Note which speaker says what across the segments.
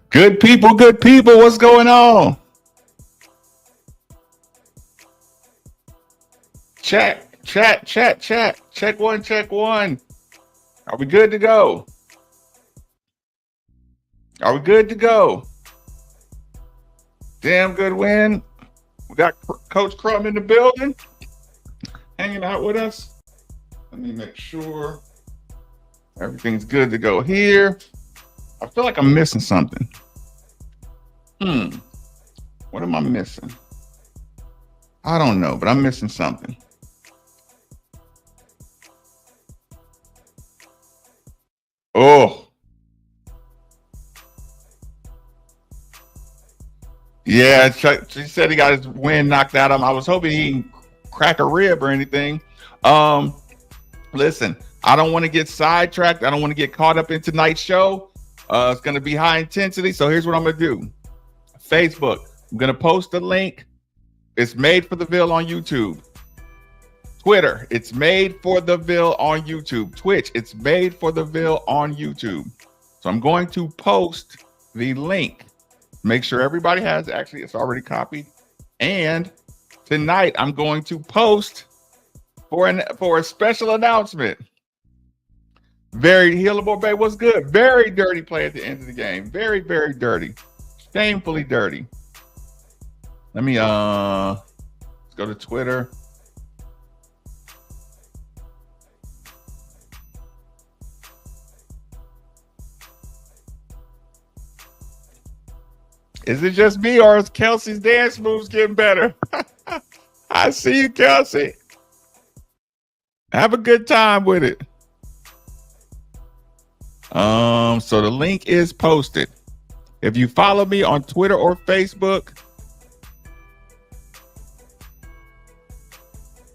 Speaker 1: Good people, what's going on? Chat. Check one. Are we good to go? Damn good win. We got Coach Crum in the building, hanging out with us. Let me make sure everything's good to go here. I feel like I'm missing something. What am I missing? I don't know, but I'm missing something. Oh. Yeah, she said he got his win knocked out of him. I was hoping he didn't crack a rib or anything. Listen, I don't want to get sidetracked. I don't want to get caught up in tonight's show. It's going to be high intensity. So here's what I'm going to do. Facebook, I'm going to post a link. It's Made for the Ville on YouTube. Twitter, it's Made for the Ville on YouTube. Twitch, it's Made for the Ville on YouTube. So I'm going to post the link. Make sure everybody has, actually it's already copied. And tonight I'm going to post for a special announcement. Very healable, babe. What's good? Very dirty play at the end of the game. Very, very dirty. Shamefully dirty. Let me let's go to Twitter. Is it just me or is Kelsey's dance moves getting better? I see you, Kelsey. Have a good time with it. So the link is posted. If you follow me on Twitter or Facebook,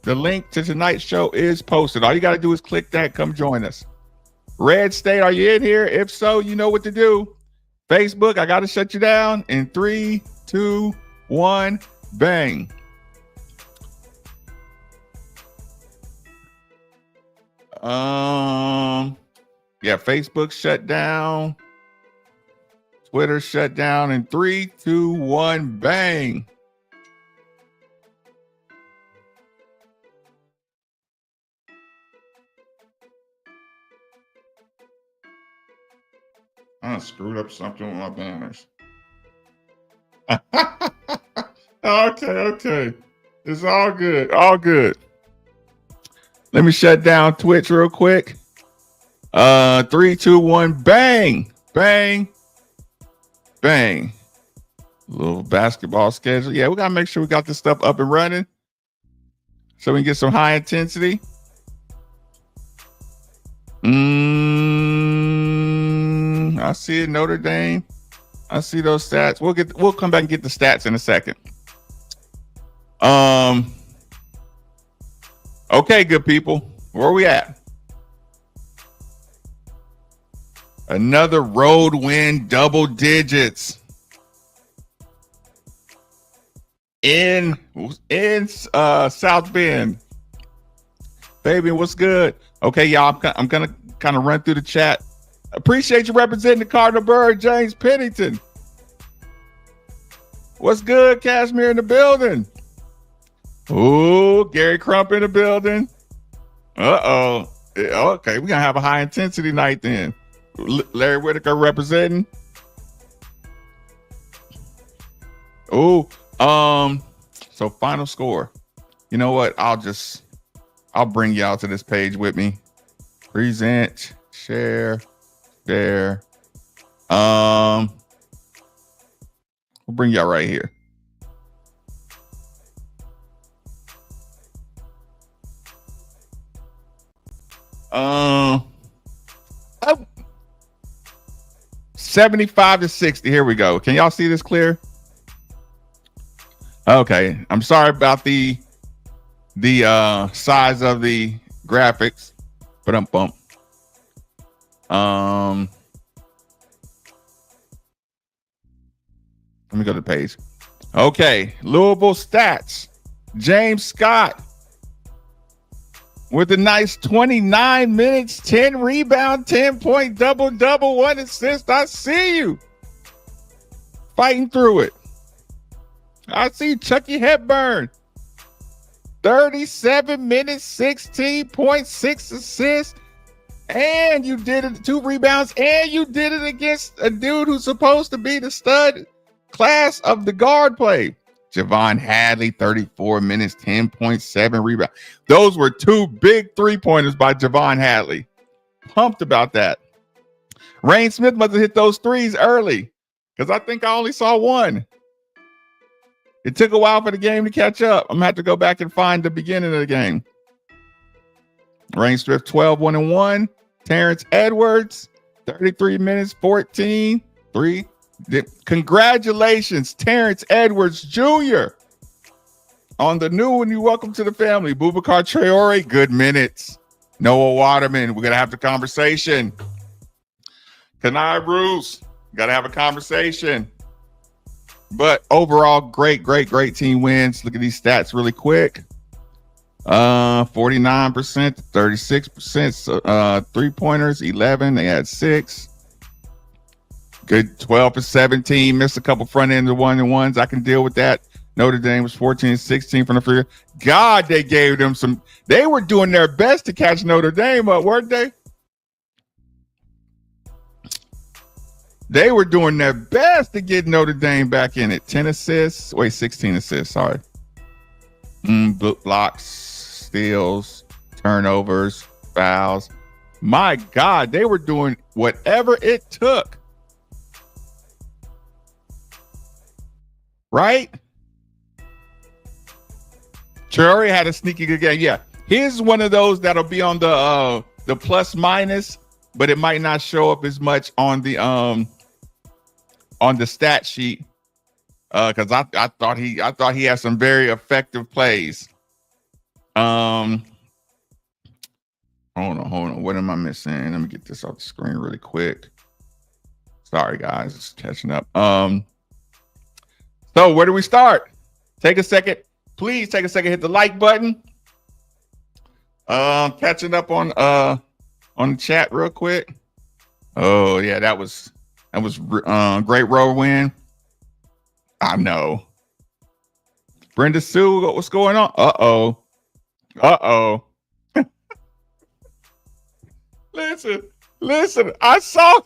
Speaker 1: the link to tonight's show is posted. All you got to do is click that. Come join us. Red State, are you in here? If so, you know what to do. Facebook, I got to shut you down in 3, 2, 1, bang. Yeah, Facebook shut down. Twitter shut down in 3, 2, 1, bang. I screwed up something with my banners. Okay. It's all good. All good. Let me shut down Twitch real quick. 3, 2, 1, bang, bang, bang. Little basketball schedule. Yeah, we gotta make sure we got this stuff up and running so we can get some high intensity. I see it, Notre Dame. I see those stats. We'll come back and get the stats in a second. Okay, good people. Where are we at? Another road win, double digits in South Bend. Fabian, what's good? Okay, y'all, I'm gonna kind of run through the chat. Appreciate you representing the Cardinal Bird, James Pennington. What's good, Cashmere in the building? Oh, Gary Crump in the building. Okay, we're gonna have a high intensity night then. Larry Whitaker representing. So final score. You know what? I'll bring y'all to this page with me. Present, share, there. We'll bring y'all right here. 75-60. Here we go. Can y'all see this clear? Okay. I'm sorry about the size of the graphics, but bump. Let me go to the page. Okay. Louisville stats. James Scott with a nice 29 minutes, 10 rebound, 10-point double-double, 1 assist. I see you fighting through it. I see Chucky Hepburn. 37 minutes, 16.6 assists. And you did it, 2 rebounds, and you did it against a dude who's supposed to be the stud class of the guard play. Javon Hadley, 34 minutes, 10.7 rebound. Those were 2 big 3-pointers by Javon Hadley. Pumped about that. Rain Smith must have hit those 3s early because I think I only saw 1. It took a while for the game to catch up. I'm going to have to go back and find the beginning of the game. Rain Smith, 12, 1-1. Terrence Edwards, 33 minutes, 14, 3. Congratulations, Terrence Edwards Jr. on the new one. You welcome to the family. Boubacar Traore, good minutes. Noah Waterman, we're gonna have the conversation. Kanai Bruce, gotta have a conversation. But overall, great team wins. Look at these stats really quick. 49% to 36%. 3-pointers, 11. They had 6. Good 12 for 17. Missed a couple front end of 1-and-1s. I can deal with that. Notre Dame was 14-16 from the free. God, they gave them some. They were doing their best to catch Notre Dame up, weren't they? They were doing their best to get Notre Dame back in it. 10 assists. Wait, 16 assists. Sorry. Blocks, steals, turnovers, fouls. My God, they were doing whatever it took right? Curry had a sneaky good game. Yeah, here's one of those that'll be on the plus minus, but it might not show up as much on the stat sheet. Because I thought he had some very effective plays. Hold on. What am I missing? Let me get this off the screen really quick. Sorry, guys, it's catching up. So where do we start? Take a second. Please take a second. Hit the like button. Catching up on the chat real quick. Oh yeah, that was great road win. I know. Brenda Sue, what's going on? Uh-oh. Listen, I saw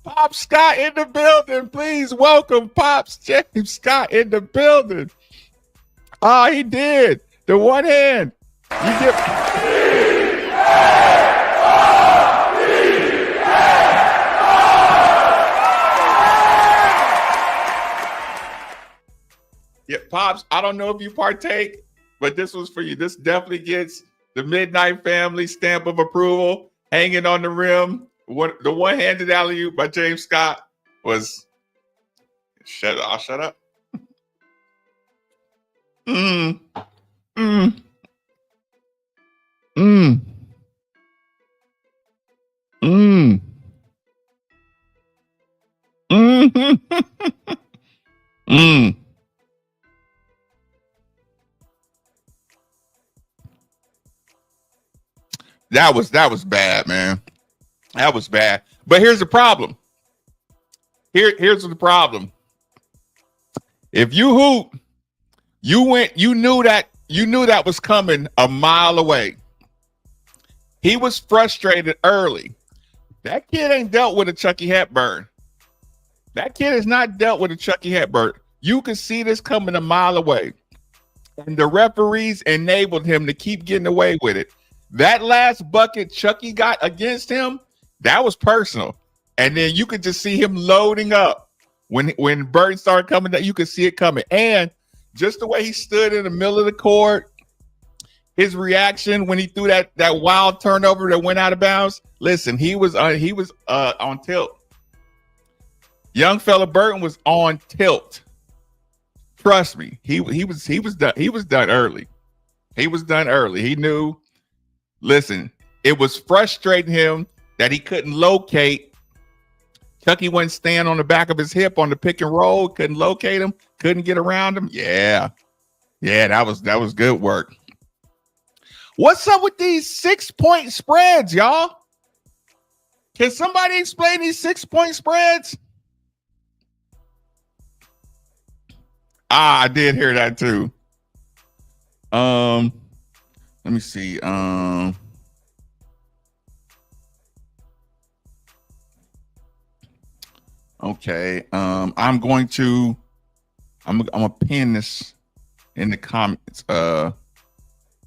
Speaker 1: Pop Scott in the building. Please welcome Pops James Scott in the building. He did. The one hand. You get Yeah, Pops, I don't know if you partake, but this was for you. This definitely gets the Midnight Family stamp of approval. Hanging on the rim. The one-handed alley-oop by James Scott was I'll shut up. Mm. That was bad, man. That was bad. But here's the problem. Here's the problem. If you hoop, you knew that was coming a mile away. He was frustrated early. That kid ain't dealt with a Chucky Hepburn. That kid has not dealt with a Chucky Hepburn. You can see this coming a mile away. And the referees enabled him to keep getting away with it. That last bucket Chucky got against him, that was personal. And then you could just see him loading up. When Burton started coming down, you could see it coming. And just the way he stood in the middle of the court, his reaction when he threw that wild turnover that went out of bounds. Listen, he was on tilt. Young fella Burton was on tilt. Trust me, he was done. He was done early. He was done early. He knew. Listen, it was frustrating him that he couldn't locate. Chucky wasn't staying on the back of his hip on the pick and roll. Couldn't locate him. Couldn't get around him. Yeah, that was good work. What's up with these 6-point spreads, y'all? Can somebody explain these 6-point spreads? I did hear that too. Let me see. Okay. I'm gonna pin this in the comments. I'm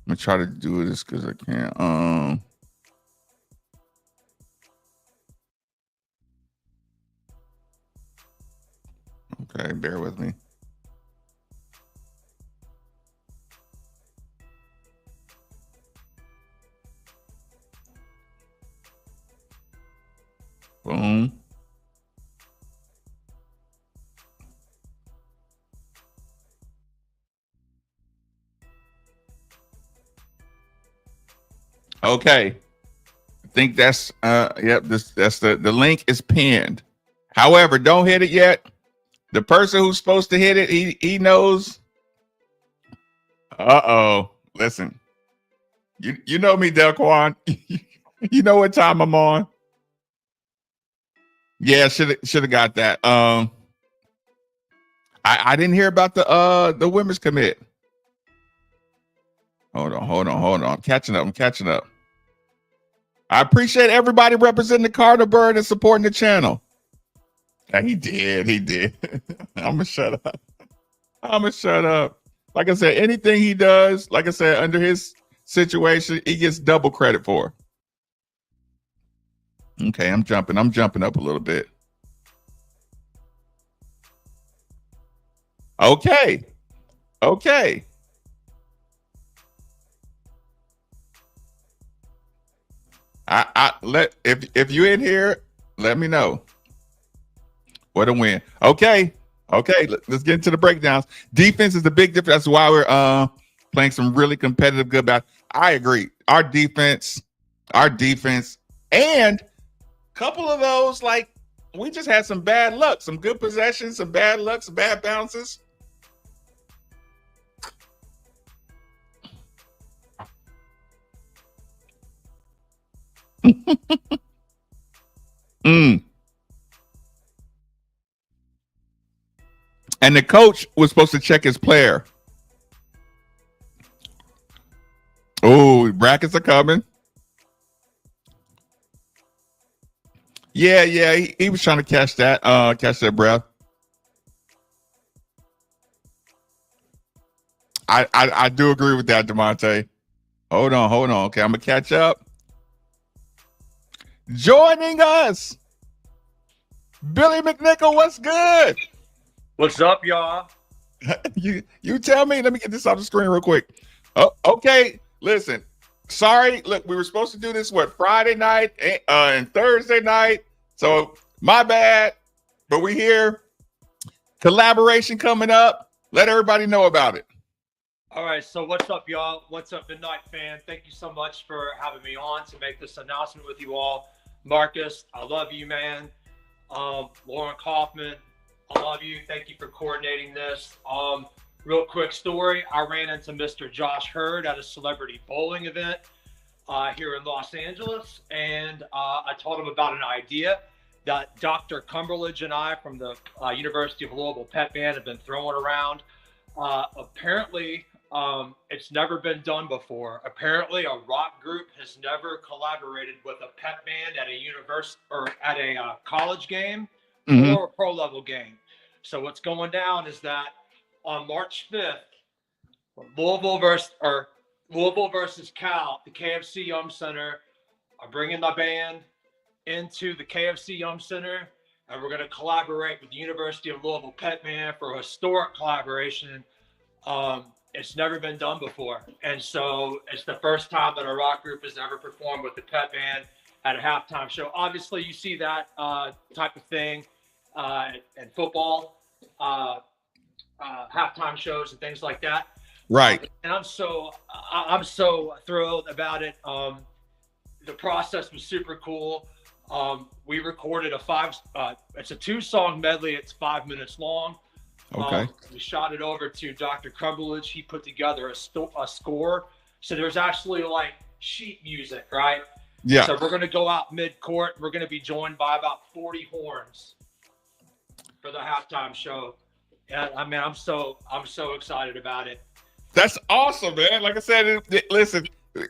Speaker 1: gonna try to do this because I can't. Okay, bear with me. Boom. Okay. I think that's yep, that's the link is pinned. However, don't hit it yet. The person who's supposed to hit it, he knows. Listen. You know me, Delquan. You know what time I'm on. Yeah, should have got that. I didn't hear about the women's commit. Hold on. I'm catching up. I appreciate everybody representing the Cardinal Bird and supporting the channel. Yeah, he did. I'm gonna shut up. Like I said, anything he does, like I said, under his situation, he gets double credit for. Okay, I'm jumping up a little bit. Okay. Okay. I let if you in here, let me know. What a win. Okay. Okay. Let's get into the breakdowns. Defense is the big difference. That's why we're playing some really competitive good basketball. I agree. Our defense, and a couple of those, like we just had some bad luck, some good possessions, some bad luck, some bad bounces. Mm. And the coach was supposed to check his player. Oh, brackets are coming. Yeah, yeah, he was trying to catch that breath. I do agree with that, Demonte. Hold on. Okay, I'm gonna catch up. Joining us, Billy McNichol. What's good?
Speaker 2: What's up, y'all?
Speaker 1: You tell me. Let me get this off the screen real quick. Oh, okay. Listen, sorry. Look, we were supposed to do this Friday night and Thursday night. So my bad. But we here. Collaboration coming up. Let everybody know about it.
Speaker 2: All right, so what's up, y'all? What's up, Midnight fan? Thank you so much for having me on to make this announcement with you all. Marcus, I love you, man. Lauren Kaufman, I love you. Thank you for coordinating this. Real quick story. I ran into Mr. Josh Hurd at a celebrity bowling event here in Los Angeles, and I told him about an idea that Dr. Cumberledge and I from the University of Louisville Pet Band have been throwing around. Apparently, it's never been done before. Apparently, a rock group has never collaborated with a pet band at a university or at a college game or a pro level game. So what's going down is that on March 5th, Louisville versus Cal, the KFC Yum Center are bringing the band into the KFC Yum Center, and we're going to collaborate with the University of Louisville Pet Band for a historic collaboration. It's never been done before, and so it's the first time that a rock group has ever performed with the Pet Band at a halftime show. Obviously, you see that type of thing in football, halftime shows and things like that.
Speaker 1: Right.
Speaker 2: And I'm so thrilled about it. The process was super cool. We recorded it's a 2-song medley. It's 5 minutes long.
Speaker 1: Okay.
Speaker 2: We shot it over to Dr. Cumberledge. He put together a score. So there's actually like sheet music, right?
Speaker 1: Yeah.
Speaker 2: So we're going to go out mid-court. We're going to be joined by about 40 horns for the halftime show. And I mean, I'm so excited about it.
Speaker 1: That's awesome, man. Like I said, listen,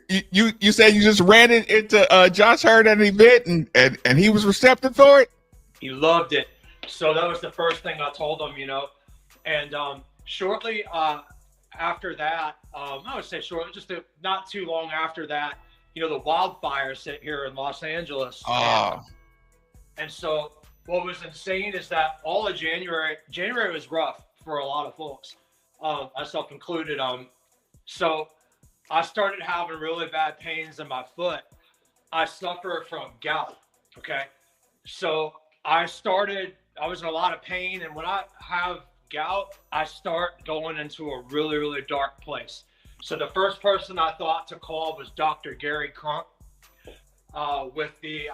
Speaker 1: you said you just ran it into Josh Hurd at an event and he was receptive for it.
Speaker 2: He loved it. So that was the first thing I told him, and shortly after that, I would say shortly, not too long after that, the wildfires hit here in Los Angeles. And so what was insane is that all of January was rough for a lot of folks, myself included. So I started having really bad pains in my foot. I suffer from gout. Okay. So I was in a lot of pain. And when I have gout, I start going into a really, really dark place. So the first person I thought to call was Dr. Gary Crump with the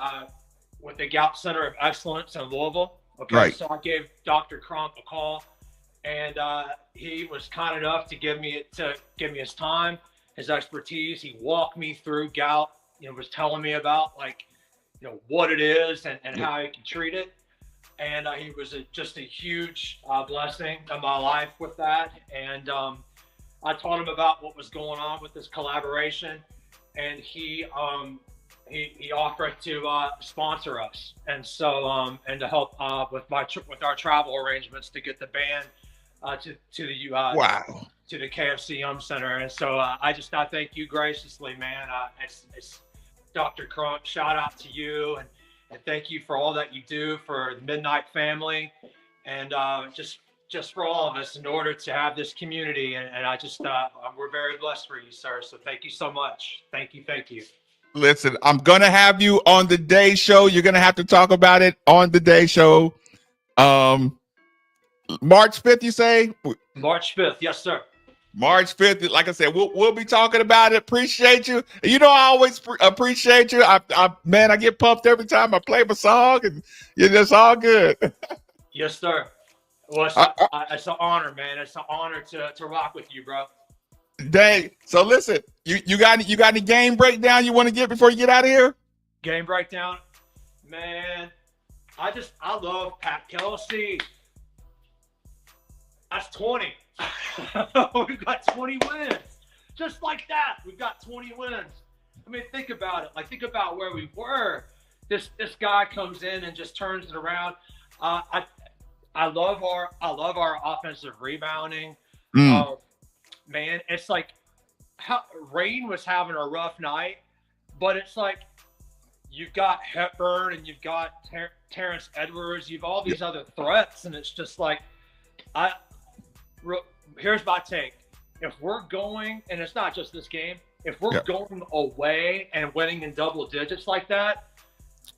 Speaker 2: Gout Center of Excellence in Louisville. Okay.
Speaker 1: Right.
Speaker 2: So I gave Dr. Crump a call, and he was kind enough to give me his time, his expertise. He walked me through gout, was telling me about what it is and how you can treat it. And he was just a huge blessing in my life with that. And I taught him about what was going on with this collaboration, and he offered to sponsor us, and so and to help with our travel arrangements to get the band to the KFC Yum Center. And so I thank you graciously, man. It's Dr. Crump. Shout out to you, and thank you for all that you do for the Midnight family, and just just for all of us in order to have this community. And I just, we're very blessed for you, sir. So thank you so much. Thank you. Thank you.
Speaker 1: Listen, I'm going to have you on the day show. You're going to have to talk about it on the day show. March 5th, you say?
Speaker 2: March 5th. Yes, sir.
Speaker 1: March 5th. Like I said, we'll be talking about it. Appreciate you. You know, I always appreciate you. Man, I get pumped every time I play my song, and it's all good.
Speaker 2: Yes, sir. Well, it's an honor, man. It's an honor to rock with you, bro.
Speaker 1: Dang. So listen, you got any game breakdown you want to get before you get out of here?
Speaker 2: Game breakdown, man. I love Pat Kelsey. That's 20. We've got 20 wins. Just like that, we've got 20 wins. I mean, think about it. Like, think about where we were. This guy comes in and just turns it around. I love our offensive rebounding. Man, it's like Rain was having a rough night, but it's like you've got Hepburn and you've got Terrence Edwards, you've all these other threats, and it's just like here's my take. If we're going, and it's not just this game, if we're going away and winning in double digits like that,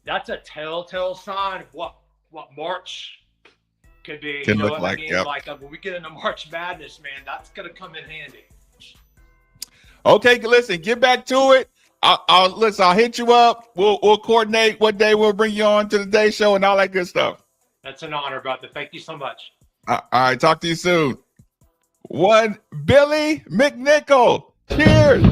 Speaker 2: that's a telltale sign of what March could be.
Speaker 1: Can
Speaker 2: you know
Speaker 1: look
Speaker 2: what
Speaker 1: like,
Speaker 2: I mean?
Speaker 1: yep.
Speaker 2: Like when we get into March Madness, man, that's gonna come in handy.
Speaker 1: Okay, listen, get back to it. I'll hit you up. We'll coordinate what day we'll bring you on to the day show and all that good stuff.
Speaker 2: That's an honor, brother. Thank you so much.
Speaker 1: All right, talk to you soon. One Billy McNichol. Cheers.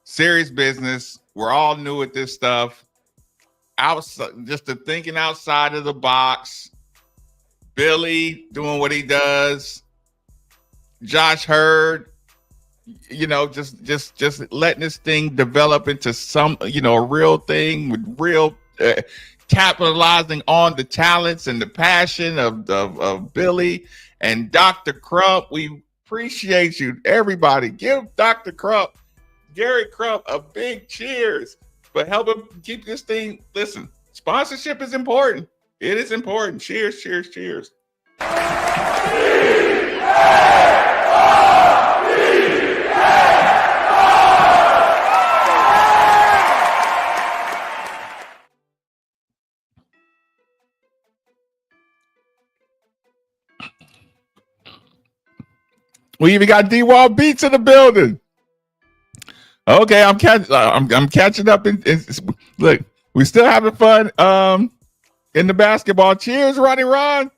Speaker 1: Serious business. We're all new at this stuff. Just the thinking outside of the box. Billy doing what he does. Josh Hurd, just letting this thing develop into some, a real thing with real capitalizing on the talents and the passion of Billy and Dr. Crump. We appreciate you, everybody. Give Dr. Crump, Gary Crump, a big cheers. But help him keep this thing. Listen, sponsorship is important. It is important. Cheers, cheers, cheers. We even got D-Wall Beats in the building. Okay, I'm catching up. Look, we still having fun in the basketball. Cheers, Ronnie Ron.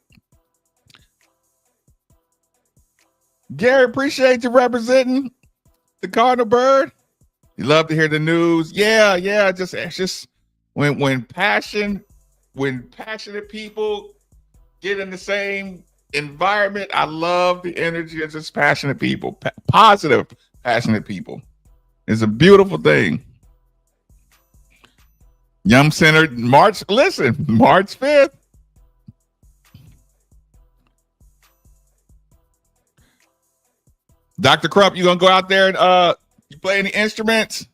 Speaker 1: Gary, appreciate you representing the Cardinal Bird. You love to hear the news. Yeah. Just when passionate people get in the same environment, I love the energy of just passionate people, positive, passionate people. It's a beautiful thing. Yum Center, March 5th. Dr. Crump, you gonna go out there and you play any instruments?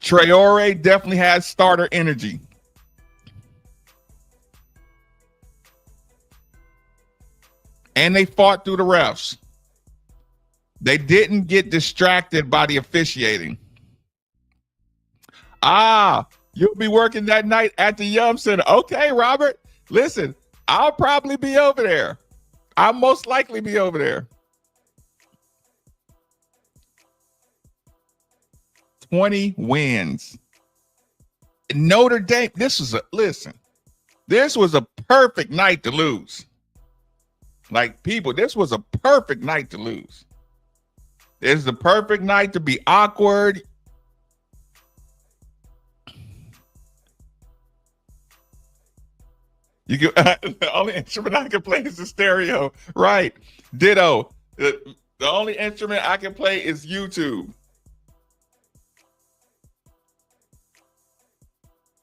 Speaker 1: Traore definitely has starter energy. And they fought through the refs. They didn't get distracted by the officiating. You'll be working that night at the Yum Center. Okay, Robert. Listen, I'll probably be over there. I'll most likely be over there. 20 wins. Notre Dame, this was a perfect night to lose. Like, people, this was a perfect night to lose. This is the perfect night to be awkward. You can the only instrument I can play is the stereo. Right. Ditto. The only instrument I can play is YouTube.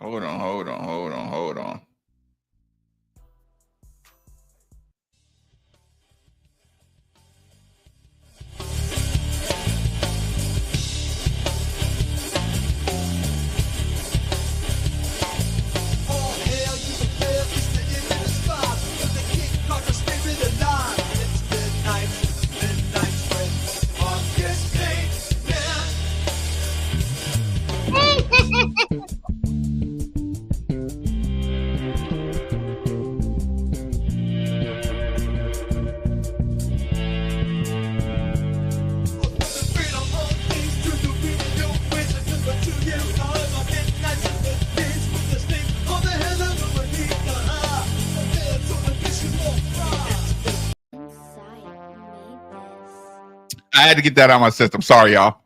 Speaker 1: Hold on. I had to get that out of my system. Sorry, y'all.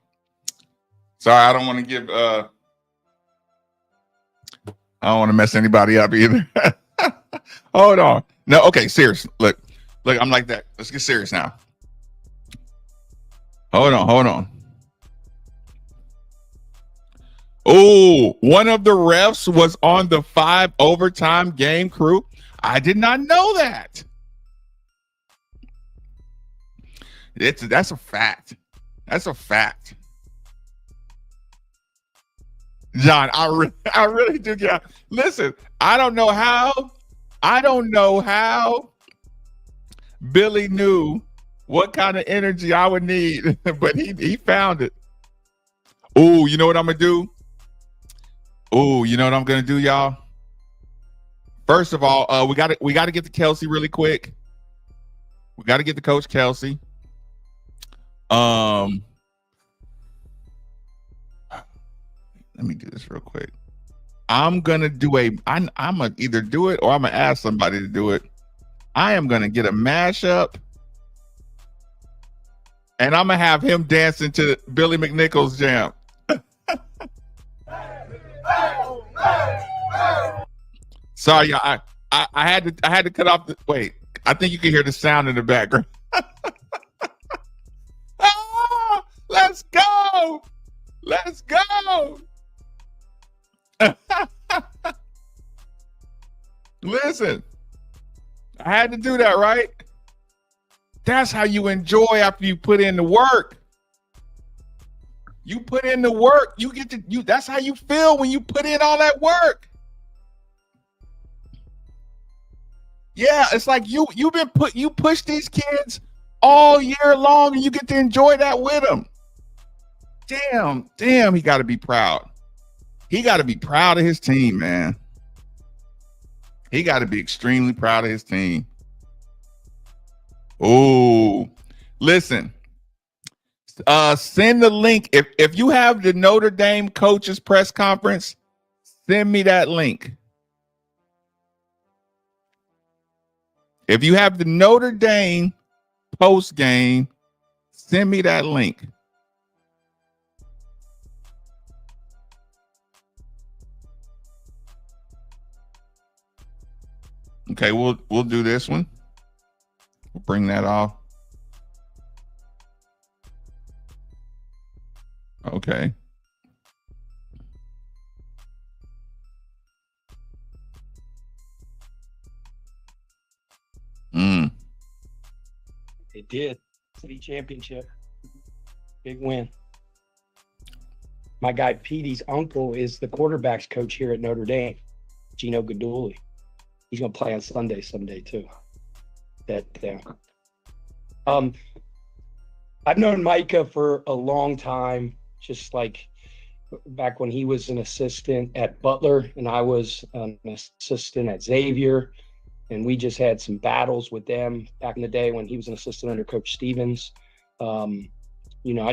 Speaker 1: Sorry, I don't want to give I don't want to mess anybody up either. Hold on. No, okay, serious. Look, I'm like that. Let's get serious now. Hold on. Oh, one of the refs was on the 5 overtime game crew. I did not know that. That's a fact. That's a fact. John, I really do get. Listen, I don't know how Billy knew what kind of energy I would need, but he found it. Oh, you know what I'm gonna do? Oh, you know what I'm gonna do, y'all? First of all, we gotta get to Kelsey really quick. We gotta get to Coach Kelsey. Let me do this real quick. I'm gonna either do it or I'm gonna ask somebody to do it. I am gonna get a mashup, and I'm gonna have him dancing to Billy McNichol's jam. Sorry, y'all. I had to cut off the wait. I think you can hear the sound in the background. Oh, let's go. Let's go. Listen, I had to do that, right? That's how you enjoy after you put in the work. You put in the work, that's how you feel when you put in all that work. Yeah, it's like you push these kids all year long and you get to enjoy that with them. Damn, he got to be proud. He got to be proud of his team, man. He got to be extremely proud of his team. Oh, listen. Send the link. If you have the Notre Dame coaches press conference, send me that link. If you have the Notre Dame post game, send me that link. Okay, we'll do this one. We'll bring that off. Okay.
Speaker 3: It did. City championship. Big win. My guy Petey's uncle is the quarterbacks coach here at Notre Dame, Gino Gaduli. He's gonna play on Sunday someday too. I've known Micah for a long time, just like back when he was an assistant at Butler and I was an assistant at Xavier. And we just had some battles with them back in the day when he was an assistant under Coach Stevens. I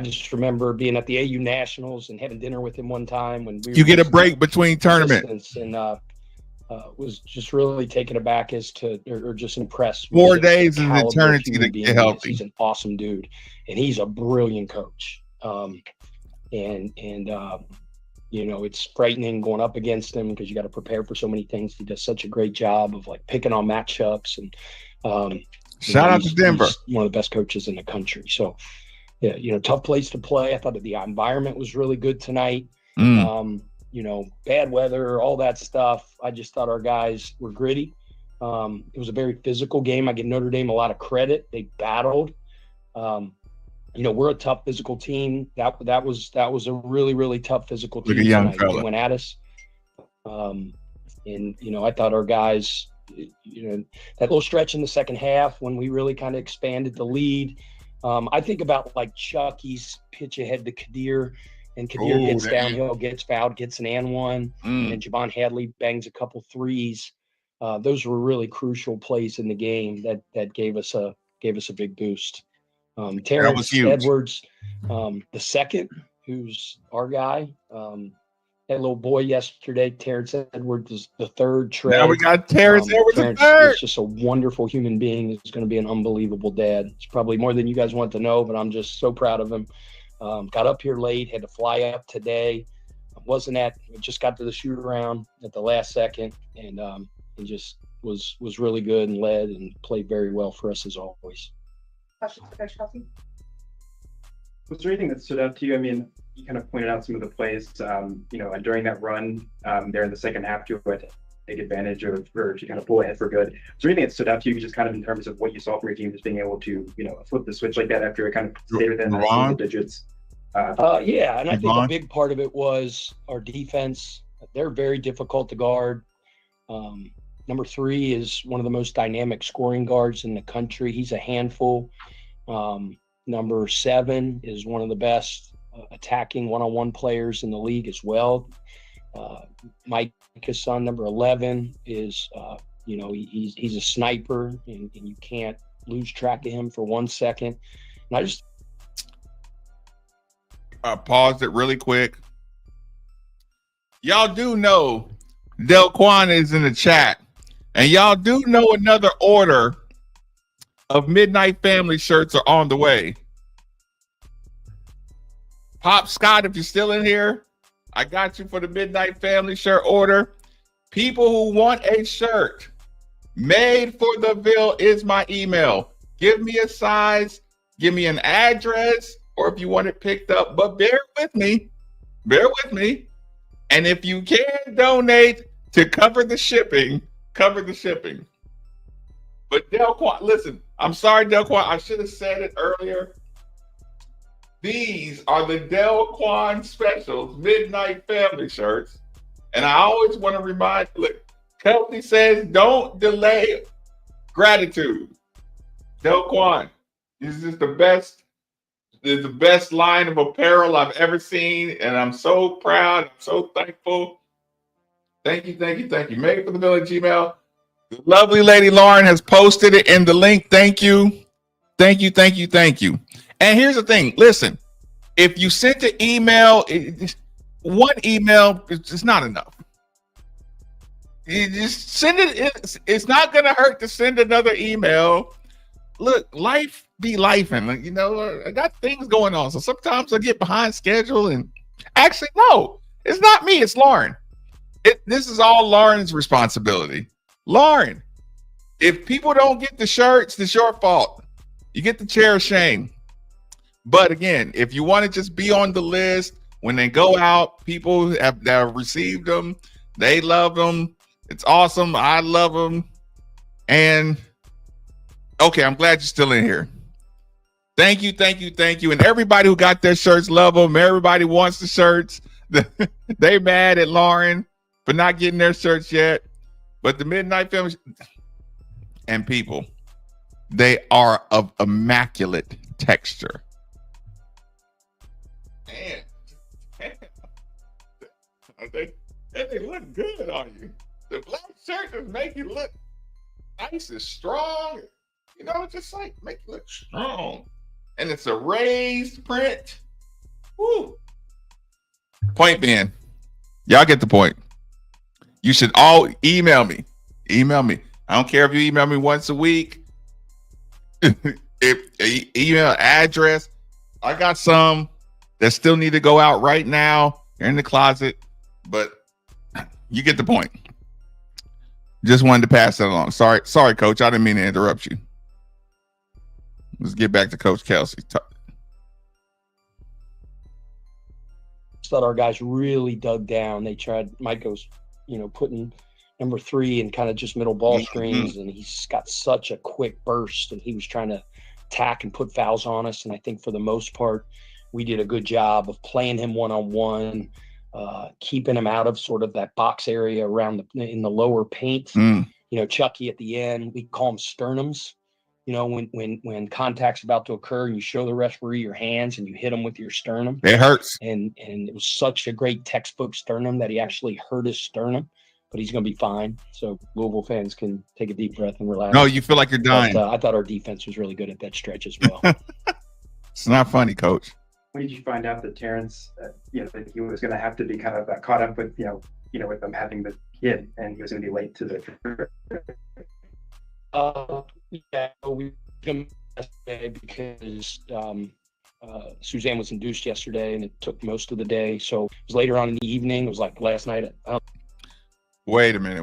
Speaker 3: just remember being at the AU Nationals and having dinner with him one time when
Speaker 1: you get a break between tournaments,
Speaker 3: and was just really taken aback as to, or just impressed.
Speaker 1: 4 days is an eternity to get healthy.
Speaker 3: He's an awesome dude, and he's a brilliant coach. It's frightening going up against him because you got to prepare for so many things. He does such a great job of like picking on matchups and
Speaker 1: Shout out to Denver.
Speaker 3: He's one of the best coaches in the country. So, yeah, tough place to play. I thought that the environment was really good tonight. Bad weather, all that stuff. I just thought our guys were gritty. It was a very physical game. I give Notre Dame a lot of credit. They battled. We're a tough physical team. That was a really, really tough physical team.
Speaker 1: Look at young fella.
Speaker 3: They went at us. I thought our guys, that little stretch in the second half when we really kind of expanded the lead. I think about like Chucky's pitch ahead to Kadir, and Kadir gets downhill, gets fouled, gets an and one, and Javon Hadley bangs a couple threes. Those were really crucial plays in the game that gave us a big boost. Terrence Edwards, the second, who's our guy. That little boy yesterday, Terrence Edwards, is the third. Trey.
Speaker 1: Now we got Terrence Edwards the third.
Speaker 3: He's just a wonderful human being. He's going to be an unbelievable dad. It's probably more than you guys want to know, but I'm just so proud of him. Got up here late, had to fly up today. Just got to the shoot around at the last second, and he just was really good and led and played very well for us as always.
Speaker 4: Questions for Coach Kelsey?
Speaker 5: Was there anything that stood out to you? I mean, you kind of pointed out some of the plays, during that run there in the second half to take advantage of, or to kind of pull ahead for good. Was there anything that stood out to you just kind of in terms of what you saw from your team, just being able to, flip the switch like that after it kind of stayed within the single digits?
Speaker 3: And I think a big part of it was our defense. They're very difficult to guard. Number 3 is one of the most dynamic scoring guards in the country. He's a handful. Number 7 is one of the best attacking one-on-one players in the league as well. Mike's son, number 11, is he's a sniper, and you can't lose track of him for 1 second. And I just
Speaker 1: paused it really quick. Y'all do know Delquan is in the chat, and y'all do know another order of Midnight Family shirts are on the way. Pop Scott, if you're still in here, I got you for the Midnight Family shirt order. People who want a shirt made for the Ville is my email. Give me a size, give me an address, or if you want it picked up, but bear with me. And if you can donate to cover the shipping. But Delquan, listen, I'm sorry, Delquan, I should have said it earlier. These are the Delquan Specials Midnight Family shirts. And I always want to remind, look, Kelsey says, don't delay gratitude. Delquan, this is the best line of apparel I've ever seen. And I'm so proud. I'm so thankful. Thank you. Made for the Ville at Gmail. The lovely lady Lauren has posted it in the link. Thank you. And here's the thing. Listen, if you sent an email, one email is not enough. You just send it. It's not going to hurt to send another email. Look, life be lifing. I got things going on. So sometimes I get behind schedule. And actually, no, it's not me. It's Lauren. This is all Lauren's responsibility. Lauren, if people don't get the shirts, it's your fault. You get the chair of shame. But again, if you want to just be on the list, when they go out, people that have received them, they love them. It's awesome. I love them. And okay, I'm glad you're still in here. Thank you. And everybody who got their shirts, love them. Everybody wants the shirts. They mad at Lauren for not getting their shirts yet. But the Midnight Family and people, they are of immaculate texture. Man, they look good on you. The black shirt just make you look nice and strong. Just like make you look strong. And it's a raised print. Woo. Point being, y'all get the point. You should all email me. I don't care if you email me once a week. If email address, I got some that still need to go out right now. They're in the closet, but you get the point. Just wanted to pass that along. Sorry, Coach. I didn't mean to interrupt you. Let's get back to Coach Kelsey.
Speaker 3: Thought our guys really dug down. They tried, Mike was, putting number 3 and kind of just middle ball screens, and he's got such a quick burst, and he was trying to tack and put fouls on us. And I think for the most part, we did a good job of playing him one-on-one, keeping him out of sort of that box area around in the lower paint. Chucky at the end, we call them sternums. When contact's about to occur and you show the referee your hands and you hit him with your sternum.
Speaker 1: It hurts.
Speaker 3: And it was such a great textbook sternum that he actually hurt his sternum, but he's going to be fine. So Louisville fans can take a deep breath and relax.
Speaker 1: No, you feel like you're dying.
Speaker 3: But, I thought our defense was really good at that stretch as well.
Speaker 1: It's not funny, Coach.
Speaker 5: When did you find out that Terrence, that he was going to have to be kind of caught up with, with them having the kid, and he was going to be late to the trip?
Speaker 3: We yesterday because Suzanne was induced yesterday, and it took most of the day. So it was later on in the evening. It was like last night.
Speaker 1: Wait a minute.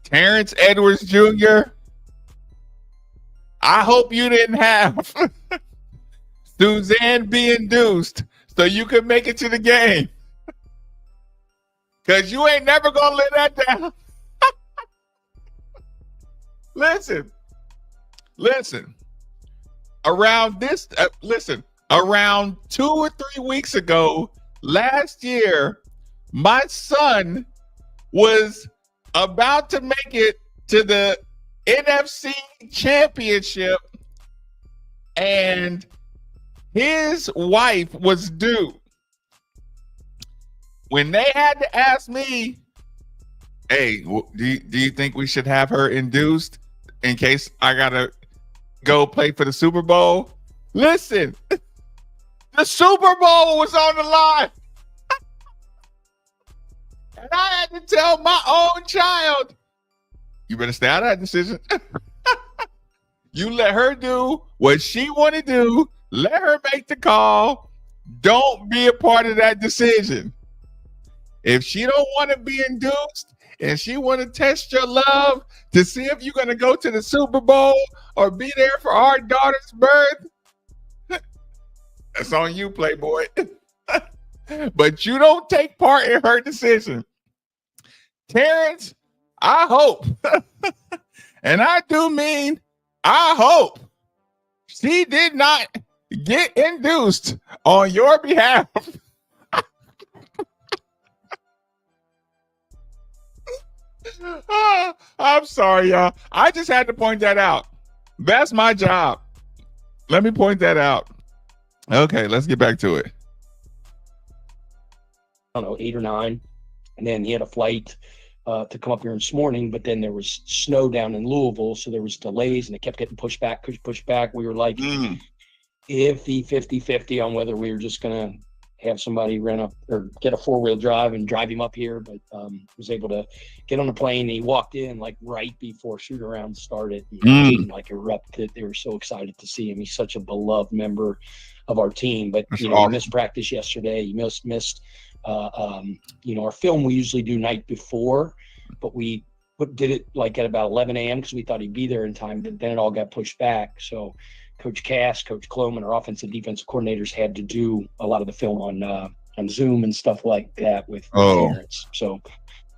Speaker 1: Terrence Edwards Jr., I hope you didn't have Suzanne be induced so you could make it to the game. Because you ain't never going to let that down. Listen. Around 2 or 3 weeks ago, last year, my son was about to make it to the NFC Championship, and his wife was due. When they had to ask me, hey, do you think we should have her induced in case I got to go play for the Super Bowl? Listen, the Super Bowl was on the line. And I had to tell my own child, you better stay out of that decision. You let her do what she want to do. Let her make the call. Don't be a part of that decision. If she don't want to be induced and she want to test your love to see if you're going to go to the Super Bowl or be there for our daughter's birth, that's on you, Playboy. But you don't take part in her decision. Terrence, I hope, and I do mean I hope, she did not get induced on your behalf. I'm sorry, y'all. I just had to point that out. That's my job. Let me point that out. Okay, let's get back to it.
Speaker 3: I don't know, 8 or 9. And then he had a flight to come up here this morning, but then there was snow down in Louisville, so there was delays, and it kept getting pushed back. We were like iffy 50-50 on whether we were just going to have somebody rent up or get a 4-wheel drive and drive him up here, but was able to get on the plane. And he walked in like right before shoot around started, and like erupted. They were so excited to see him. He's such a beloved member of our team, but
Speaker 1: That's
Speaker 3: he
Speaker 1: awesome.
Speaker 3: missed practice yesterday. He missed our film we usually do night before, but we did it like at about 11 a.m. because we thought he'd be there in time, but then it all got pushed back. So Coach Cass, Coach Kloman, our offensive defensive coordinators had to do a lot of the film on Zoom and stuff like that with parents. So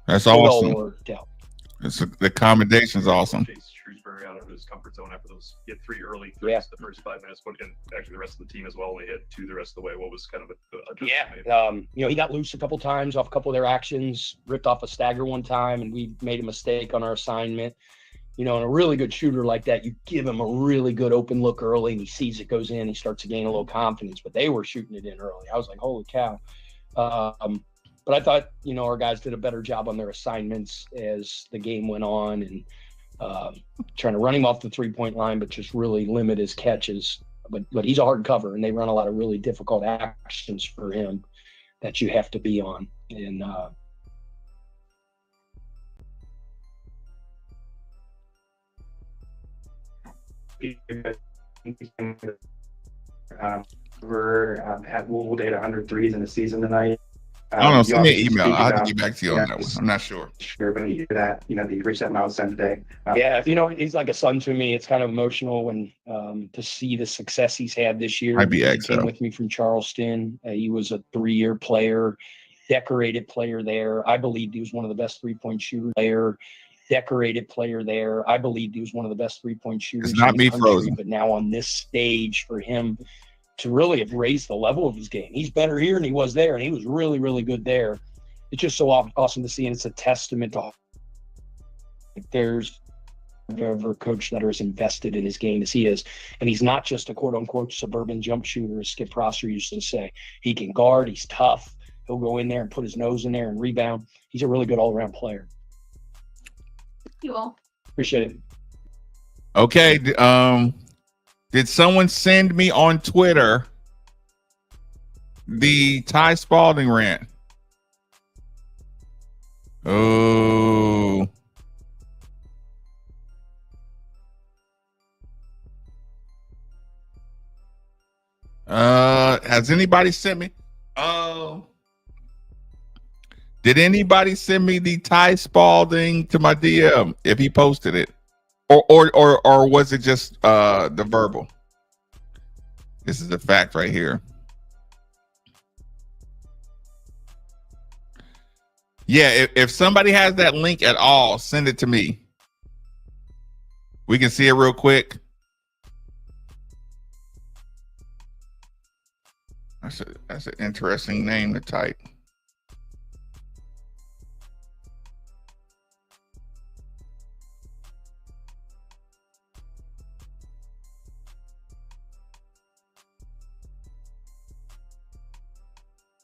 Speaker 1: that's
Speaker 3: it all
Speaker 1: awesome.
Speaker 3: worked out.
Speaker 1: The accommodation's awesome.
Speaker 6: Chase Shrewsbury out of his comfort zone after those. He had 3 early
Speaker 3: Yeah.
Speaker 6: the first 5 minutes, but and actually the rest of the team as well. We had 2 the rest of the way. What was kind of
Speaker 3: He got loose a couple times off a couple of their actions, ripped off a stagger one time, and we made a mistake on our assignment. And a really good shooter like that, you give him a really good open look early, and he sees it goes in, he starts to gain a little confidence. But they were shooting it in early. I was like, holy cow. But I thought, our guys did a better job on their assignments as the game went on, and trying to run him off the 3-point line, but just really limit his catches. But he's a hard cover, and they run a lot of really difficult actions for him that you have to be on. And
Speaker 5: we're at Louisville did 100 threes in a season tonight.
Speaker 1: I don't know.
Speaker 5: You
Speaker 1: Send me an
Speaker 5: obviously
Speaker 1: email.
Speaker 5: speak
Speaker 1: I'll have to
Speaker 5: about,
Speaker 1: get back to you on that one. I'm not sure.
Speaker 5: sure, but you hear that, the reset I was sent today.
Speaker 3: Yeah, he's like a son to me. It's kind of emotional when to see the success he's had this year.
Speaker 1: Might be
Speaker 3: He came
Speaker 1: XO.
Speaker 3: with me from Charleston. He was a 3-year player, decorated player there. I believed he was one of the best 3-point shooters there. Decorated player there. I believed he was one of the best 3-point shooters
Speaker 1: It's not
Speaker 3: in the
Speaker 1: me
Speaker 3: country.
Speaker 1: frozen.
Speaker 3: But now on this stage, for him to really have raised the level of his game, he's better here than he was there, and he was really, really good there. It's just so awesome to see, and it's a testament to there's ever coach that are as invested in his game as he is. And he's not just a quote unquote suburban jump shooter, as Skip Prosser used to say. He can guard, he's tough. He'll go in there and put his nose in there and rebound. He's a really good all-around player.
Speaker 4: Thank you all.
Speaker 3: Appreciate it.
Speaker 1: Okay. Did someone send me on Twitter the Ty Spalding rant? Oh. Has anybody sent me? Did anybody send me the Ty Spalding to my DM if he posted it? Or was it just the verbal? This is the fact right here. Yeah, if somebody has that link at all, send it to me. We can see it real quick. That's an interesting name to type.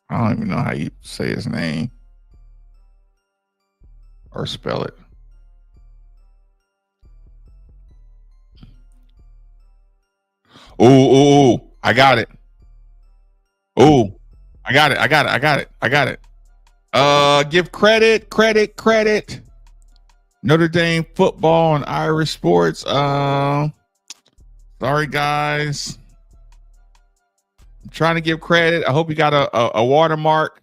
Speaker 1: I don't even know how you say his name or spell it. Oh, I got it. Oh, I got it. Give credit. Notre Dame football and Irish sports. Sorry, guys. I'm trying to give credit. I hope you got a watermark.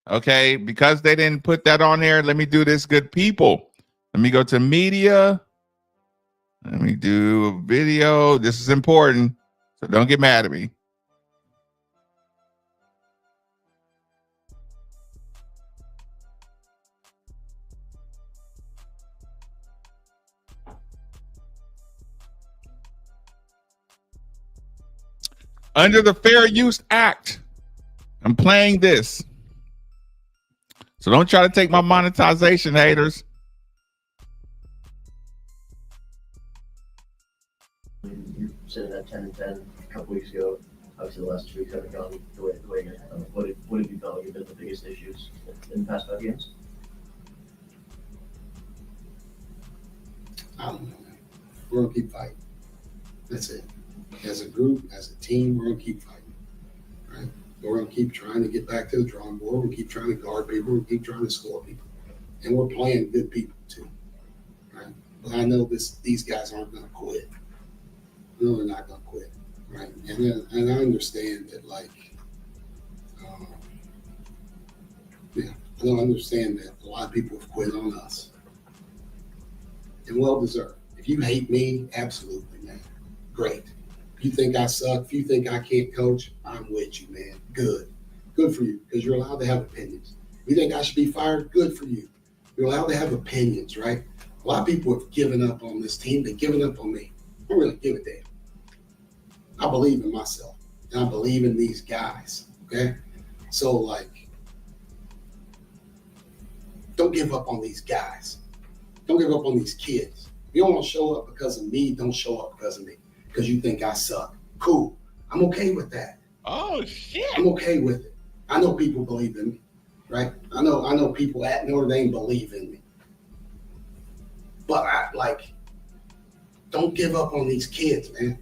Speaker 1: Okay, because they didn't put that on there, let me do this, good people. Let me go to media. Let me do a video. This is important, so don't get mad at me. Under the Fair Use Act, I'm playing this. So don't try to take my monetization, haters.
Speaker 7: You said that 10 and 10 a couple weeks ago. Obviously, the last 2 weeks haven't gone the way you're. What have you felt have been the biggest issues in the past 5 games?
Speaker 8: I don't know. We're gonna keep fighting. That's it. As a group, as a team, we're gonna keep fighting. Right? We're gonna keep trying to get back to the drawing board. We're gonna keep trying to guard people. We're gonna keep trying to score people. And we're playing good people too. Right? But I know these guys aren't gonna quit. No, they're not gonna quit. Right? And I understand that, like, I don't understand that a lot of people have quit on us. And well deserved. If you hate me, absolutely, man. Great. If you think I suck, if you think I can't coach, I'm with you, man. Good for you, because you're allowed to have opinions. If you think I should be fired, good for you. You're allowed to have opinions, right? A lot of people have given up on this team. They've given up on me. I don't really give a damn. I believe in myself, and I believe in these guys, okay? So, like, don't give up on these guys. Don't give up on these kids. If you don't want to show up because of me, don't show up because of me. Because you think I suck. Cool. I'm okay with that.
Speaker 1: Oh, shit.
Speaker 8: I'm okay with it. I know people believe in me, right? I know people at Notre Dame believe in me. But don't give up on these kids, man.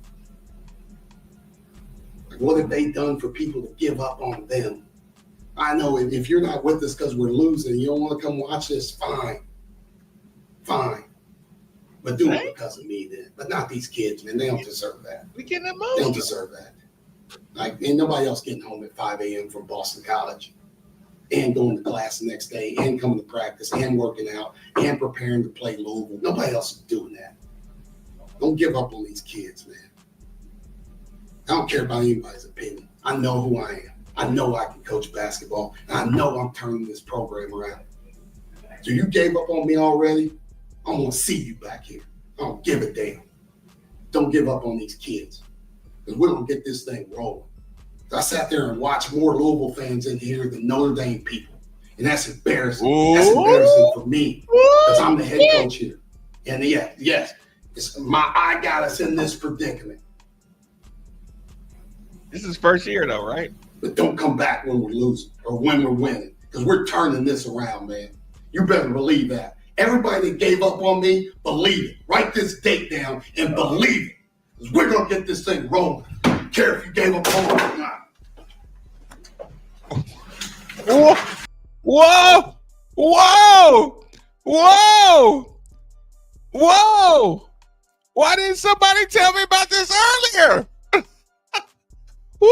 Speaker 8: Like, what have they done for people to give up on them? I know if you're not with us because we're losing, you don't want to come watch this, fine. But do it because of me then. But not these kids, man. They don't deserve that.
Speaker 1: We getting
Speaker 8: They
Speaker 1: emotional.
Speaker 8: don't deserve that. Like, ain't nobody else getting home at 5 a.m. from Boston College. and going to class the next day and coming to practice and working out and preparing to play Louisville. Nobody else is doing that. Don't give up on these kids, man. I don't care about anybody's opinion. I know who I am. I know I can coach basketball, and I know I'm turning this program around. So you gave up on me already? I'm going to see you back here. I don't give a damn. Don't give up on these kids, because we're going to get this thing rolling. I sat there and watched more Louisville fans in here than Notre Dame people, and that's embarrassing.
Speaker 1: Ooh.
Speaker 8: That's embarrassing for me, because I'm the head coach here. And yes, I got us in this predicament.
Speaker 1: This is first year though, right?
Speaker 8: But don't come back when we're losing or when we're winning, because we're turning this around, man. You better believe that. Everybody that gave up on me, believe it. Write this date down and believe it, because we're going to get this thing rolling. I don't care if you gave up on me or not.
Speaker 1: Whoa! Whoa! Whoa! Whoa! Whoa! Why didn't somebody tell me about this earlier? Woo!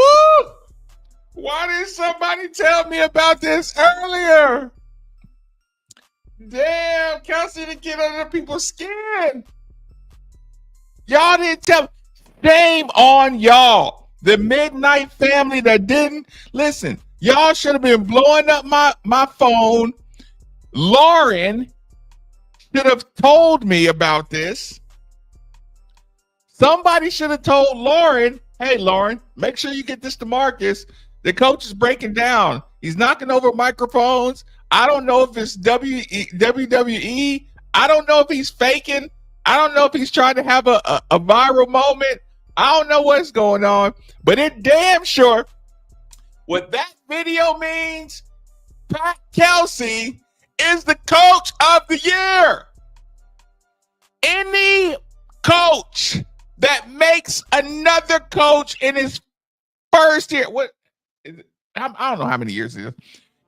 Speaker 1: Why didn't somebody tell me about this earlier? Damn, Kelsey to get under people's skin. Y'all didn't tell. Shame on y'all. The Midnight family that didn't listen. Y'all should have been blowing up my phone. Lauren should have told me about this. Somebody should have told Lauren, hey, Lauren, make sure you get this to Marcus. The coach is breaking down. He's knocking over microphones. I don't know if it's WWE. I don't know if he's faking. I don't know if he's trying to have a viral moment. I don't know what's going on. But it damn sure, what that video means, Pat Kelsey is the coach of the year. Any coach that makes another coach in his first year, what is it? I don't know how many years it is.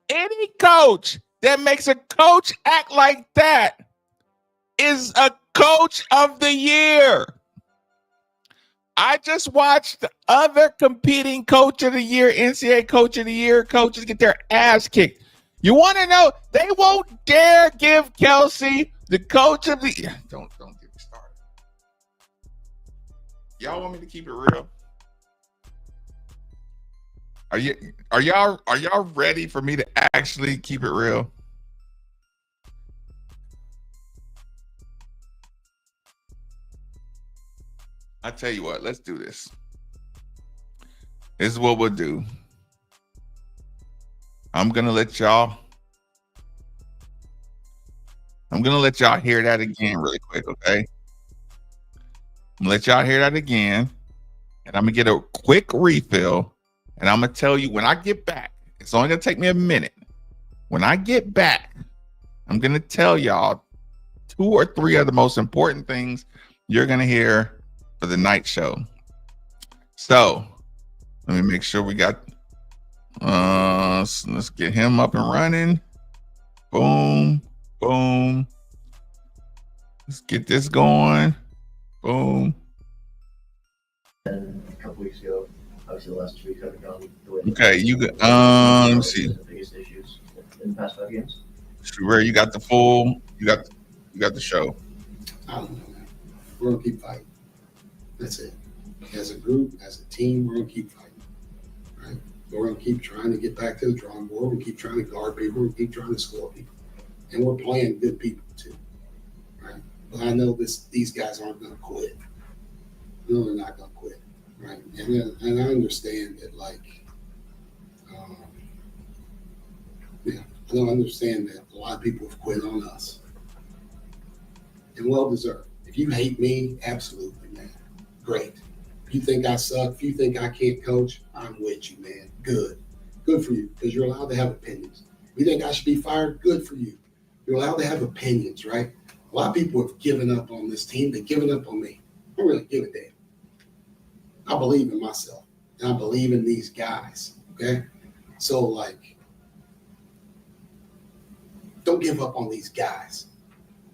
Speaker 1: Any coach that makes a coach act like that is a coach of the year. I just watched the other competing coach of the year, NCAA coach of the year, coaches get their ass kicked. You want to know? They won't dare give Kelsey the coach of the year. Don't get me started. Y'all want me to keep it real? Are y'all ready for me to actually keep it real? I tell you what, let's do this. This is what we'll do. I'm gonna let y'all hear that again really quick, okay? I'm gonna let y'all hear that again, and I'm gonna get a quick refill, and I'm gonna tell you when I get back. It's only gonna take me a minute. When I get back, I'm gonna tell y'all 2 or 3 of the most important things you're gonna hear for the night show. So let me make sure we got let's get him up and running. Boom, boom. Let's get this going. Boom.
Speaker 7: And a couple weeks ago, obviously the last 2 weeks haven't gone the way.
Speaker 1: Okay, you got let me see.
Speaker 7: The biggest issues in the past 5 games.
Speaker 1: Where you got the full, you got the show.
Speaker 8: I don't know, man. We're gonna keep fighting. That's it. As a group, as a team, we're gonna keep fighting. Right? We're gonna keep trying to get back to the drawing board. We keep trying to guard people. We keep trying to score people, and we're playing good people too. Right? But I know these guys aren't gonna quit. No, they're not gonna quit. Right? And I understand that, like, I don't understand that a lot of people have quit on us, and well deserved. If you hate me, absolutely, man. Great. If you think I suck, if you think I can't coach, I'm with you, man. Good for you, because you're allowed to have opinions. If you think I should be fired, good for you. You're allowed to have opinions, right? A lot of people have given up on this team. They've given up on me. I don't really give a damn. I believe in myself, and I believe in these guys, okay? So, like, don't give up on these guys.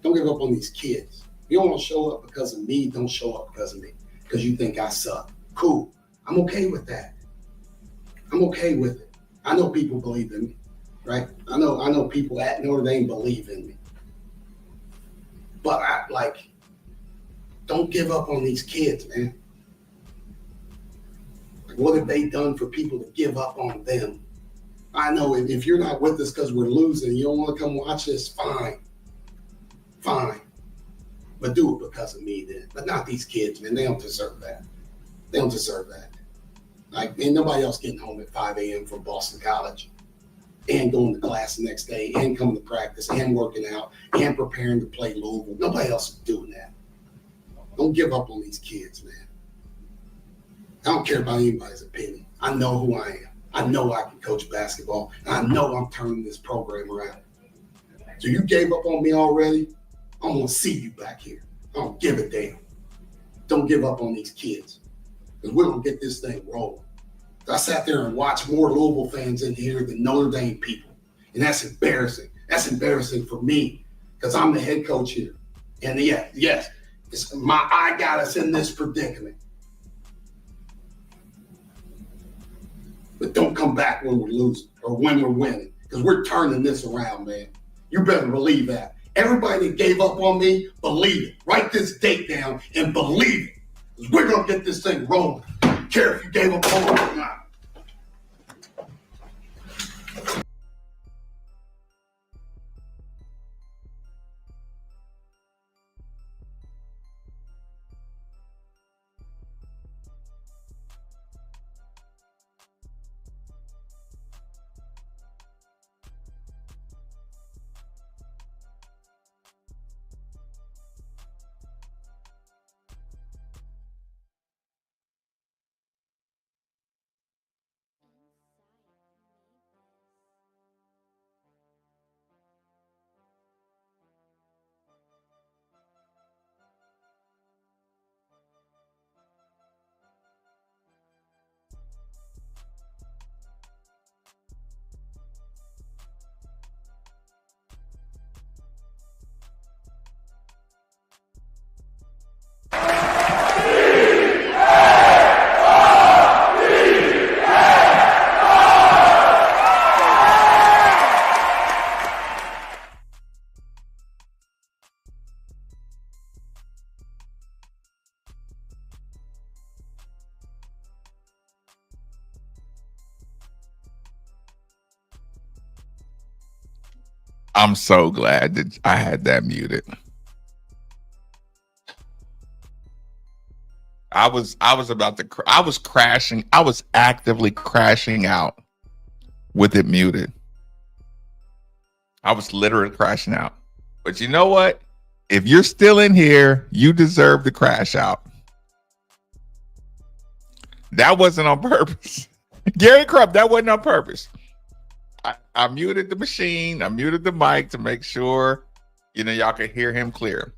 Speaker 8: Don't give up on these kids. If you don't want to show up because of me, don't show up because of me. Because you think I suck. Cool. I'm okay with that. I'm okay with it. I know people believe in me. right? I know people at Notre Dame believe in me. But don't give up on these kids, man. What have they done for people to give up on them? I know if you're not with us because we're losing, you don't want to come watch this, fine. But do it because of me then. But not these kids, man. They don't deserve that. They don't deserve that. Like, ain't nobody else getting home at 5 a.m. from Boston College and going to class the next day and coming to practice and working out and preparing to play Louisville. Nobody else is doing that. Don't give up on these kids, man. I don't care about anybody's opinion. I know who I am. I know I can coach basketball, and I know I'm turning this program around. So you gave up on me already? I'm going to see you back here. I don't give a damn. Don't give up on these kids, because we're going to get this thing rolling. I sat there and watched more Louisville fans in here than Notre Dame people, and that's embarrassing. That's embarrassing for me, because I'm the head coach here. And yes, I got us in this predicament. But don't come back when we're losing or when we're winning, because we're turning this around, man. You better believe that. Everybody that gave up on me, believe it. Write this date down and believe it, because we're going to get this thing rolling. I don't care if you gave up on me or not.
Speaker 1: I'm so glad that I had that muted. I was about to, I was crashing. I was actively crashing out with it muted. I was literally crashing out. But you know what? If you're still in here, you deserve to crash out. That wasn't on purpose. Gary Krupp, that wasn't on purpose. I muted the machine. I muted the mic to make sure, y'all could hear him clear.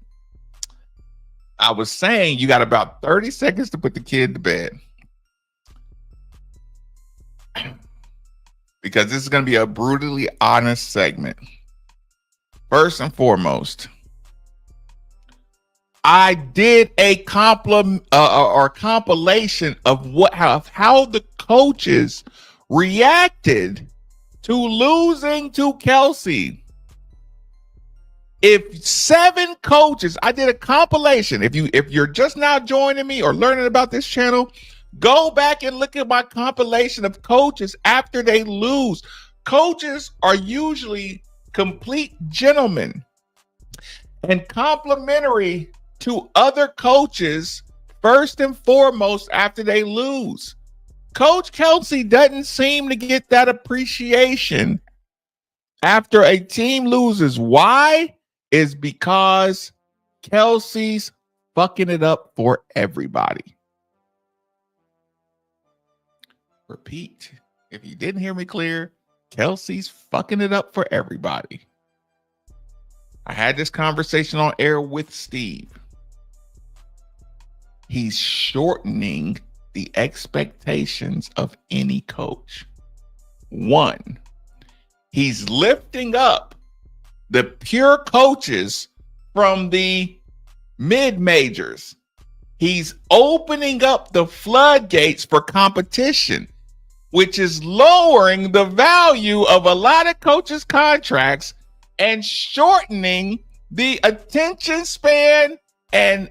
Speaker 1: I was saying you got about 30 seconds to put the kid to bed. Because this is going to be a brutally honest segment. First and foremost, I did a compilation of how the coaches reacted to losing to Kelsey. If 7 coaches, I did a compilation. If you're just now joining me or learning about this channel, go back and look at my compilation of coaches after they lose. Coaches are usually complete gentlemen and complimentary to other coaches first and foremost after they lose. Coach Kelsey doesn't seem to get that appreciation after a team loses. Why? Is because Kelsey's fucking it up for everybody. Repeat. If you didn't hear me clear, Kelsey's fucking it up for everybody. I had this conversation on air with Steve. He's shortening the expectations of any coach. 1, he's lifting up the pure coaches from the mid-majors. He's opening up the floodgates for competition. which is lowering the value of a lot of coaches' contracts and shortening the attention span and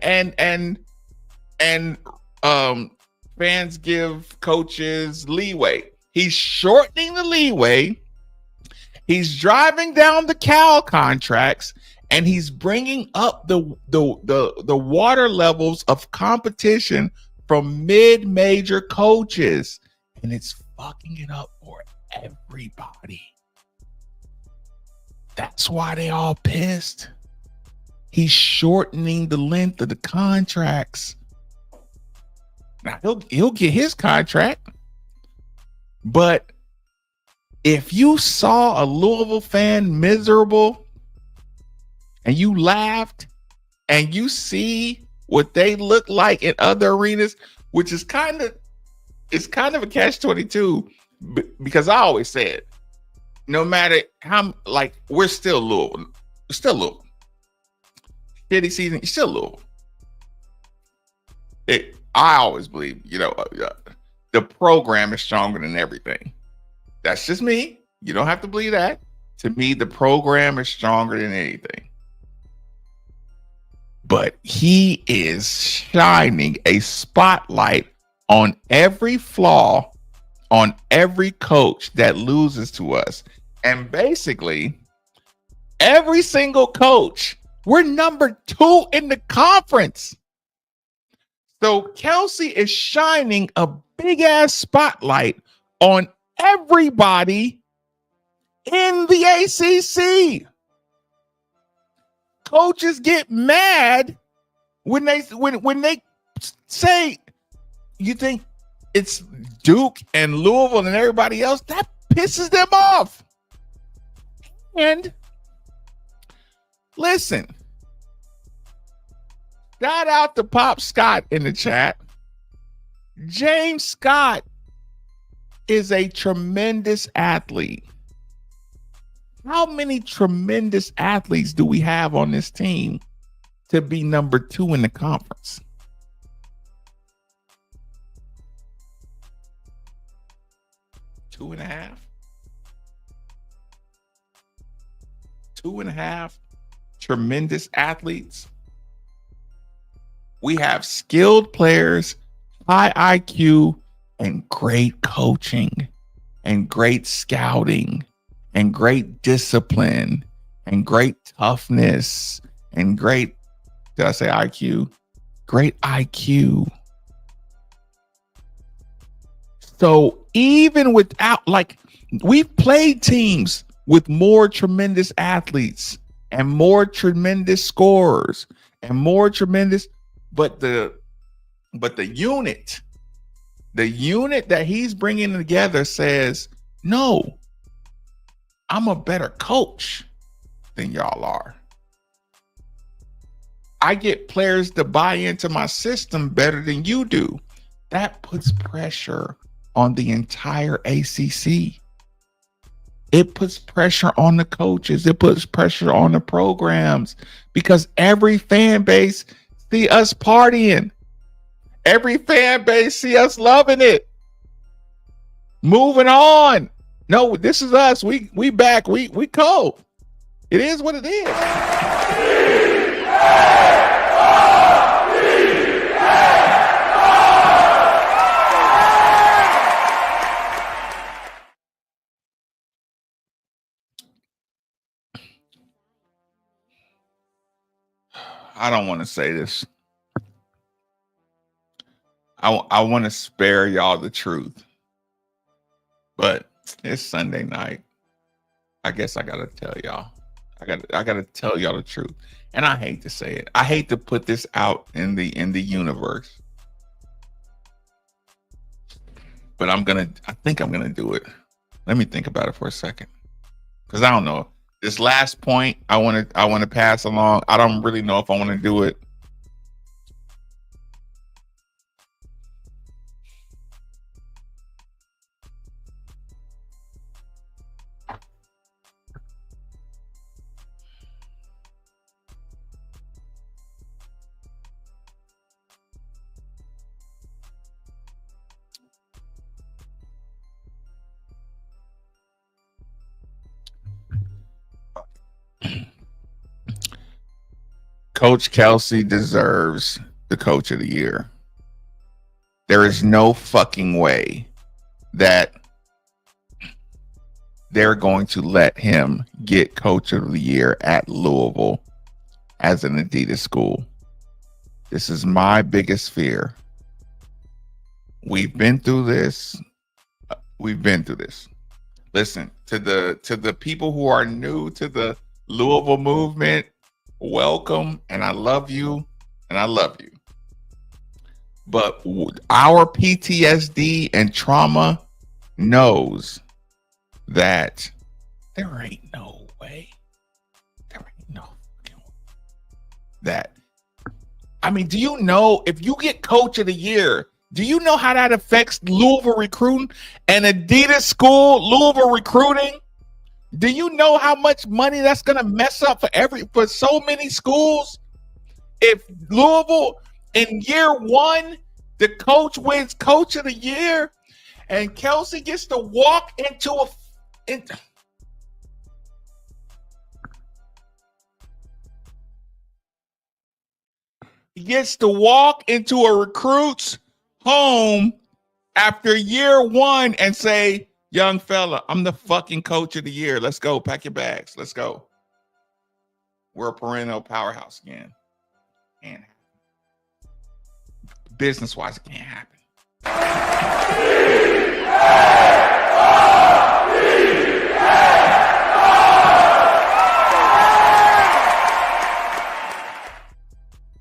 Speaker 1: fans give coaches leeway. He's shortening the leeway. He's driving down the Cal contracts, and he's bringing up the water levels of competition from mid-major coaches, and it's fucking it up for everybody. That's why they all pissed. He's shortening the length of the contracts. Now he'll get his contract, but if you saw a Louisville fan miserable and you laughed and you see what they look like in other arenas, which is kind of a catch-22, because I always said, no matter how, like, we're still Louisville. Shitty season, you're still Louisville. I always believe, the program is stronger than everything. That's just me. You don't have to believe that. To me, the program is stronger than anything. But he is shining a spotlight on every flaw, on every coach that loses to us. And basically, every single coach, we're number 2 in the conference. So Kelsey is shining a big ass spotlight on everybody in the ACC. Coaches get mad when they say, you think it's Duke and Louisville and everybody else. That pisses them off. And listen, shout out to Pop Scott in the chat. James Scott is a tremendous athlete. How many tremendous athletes do we have on this team to be number 2 in the conference? Two and a half tremendous athletes. We have skilled players, high IQ, and great coaching, and great scouting, and great discipline, and great toughness, and great, did I say IQ? Great IQ. So even without, like, we've played teams with more tremendous athletes and more tremendous scorers and more tremendous, but the unit that he's bringing together says, no, I'm a better coach than y'all are. I get players to buy into my system better than you do. That puts pressure on the entire ACC. It puts pressure on the coaches. It puts pressure on the programs, because every fan base see us partying. Every fan base see us loving it. Moving on. No, this is us. We back. We cold. It is what it is. I don't want to say this. I want to spare y'all the truth, but it's Sunday night. I guess I gotta tell y'all. I gotta tell y'all the truth, and I hate to say it. I hate to put this out in the universe, but I think I'm gonna do it. Let me think about it for a second, because I don't know. This last point I want to pass along. I don't really know if I want to do it. Coach Kelsey deserves the coach of the year. There is no fucking way that they're going to let him get coach of the year at Louisville as an Adidas school. This is my biggest fear. We've been through this. Listen, to the people who are new to the Louisville movement, welcome, and I love you, But our PTSD and trauma knows that there ain't no way. That, I mean, do you know if you get coach of the year, do you know how that affects Louisville recruiting and Adidas school Louisville recruiting? Do you know how much money that's going to mess up for so many schools? If Louisville in year one, the coach wins coach of the year and Kelsey gets to walk into a recruit's home after year one and say, young fella, I'm the fucking coach of the year. Let's go. Pack your bags. Let's go. We're a perennial powerhouse again. Can't happen. Business-wise, it can't happen.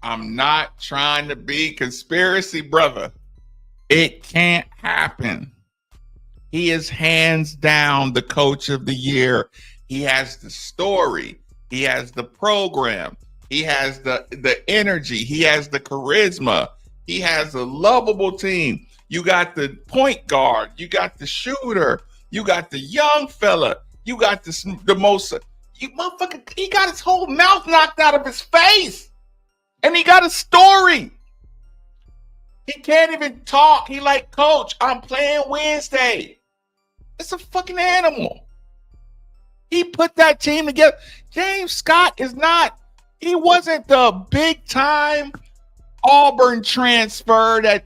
Speaker 1: I'm not trying to be conspiracy, brother. It can't happen. He is hands down the coach of the year. He has the story. He has the program. He has the energy. He has the charisma. He has a lovable team. You got the point guard. You got the shooter. You got the young fella. You got the most. You motherfucker. He got his whole mouth knocked out of his face, and he got a story. He can't even talk. He like, coach, I'm playing Wednesday. It's a fucking animal. He put that team together. James Scott he wasn't the big time Auburn transfer that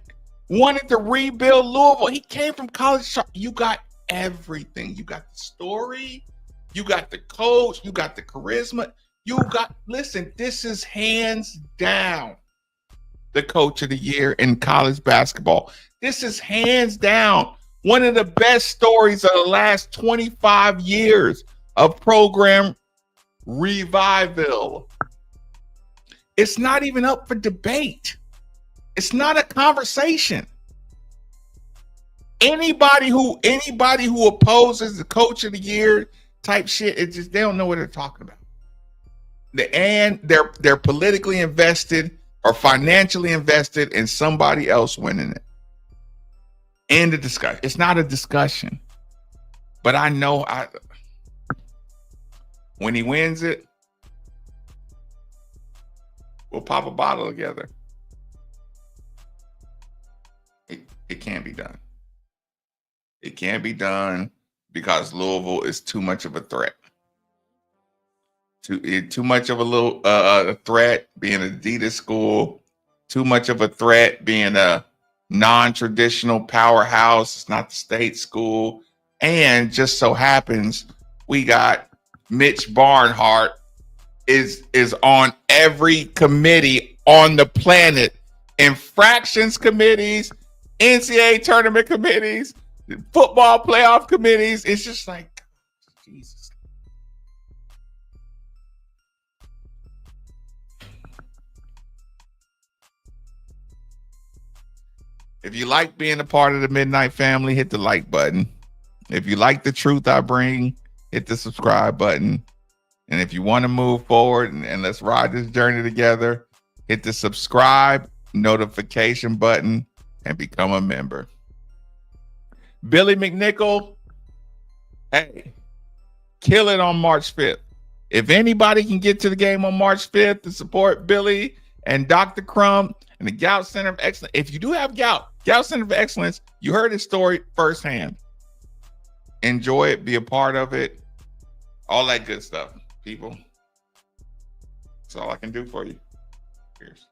Speaker 1: wanted to rebuild Louisville. He came from college. You got everything. You got the story. You got the coach. You got the charisma. Listen, this is hands down the coach of the year in college basketball. This is hands down one of the best stories of the last 25 years of program revival. It's not even up for debate. It's not a conversation. Anybody who opposes the coach of the year type shit, it's just, they don't know what they're talking about. And they're politically invested or financially invested in somebody else winning it. End of discussion. It's not a discussion. But I know when he wins it, we'll pop a bottle together. It can't be done. It can't be done because Louisville is too much of a threat. Too much of a threat being an Adidas school. Too much of a threat being a non-traditional powerhouse. It's not the state school. And just so happens we got Mitch Barnhart is on every committee on the planet. Infractions committees, NCAA tournament committees, football playoff committees. It's just like, Jesus. If you like being a part of the Midnight family, hit the like button. If you like the truth I bring, hit the subscribe button. And if you want to move forward and let's ride this journey together, hit the subscribe notification button and become a member. Billy McNichol, hey, kill it on March 5th. If anybody can get to the game on March 5th to support Billy and Dr. Crumb and the Gout Center of Excellence, if you do have gout Center of Excellence, you heard his story firsthand. Enjoy it, be a part of it, all that good stuff, people. That's all I can do for you. Cheers.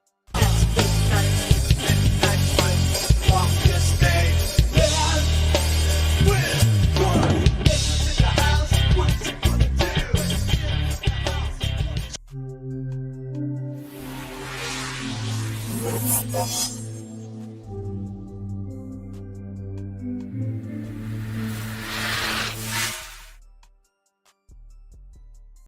Speaker 9: We'll be right back.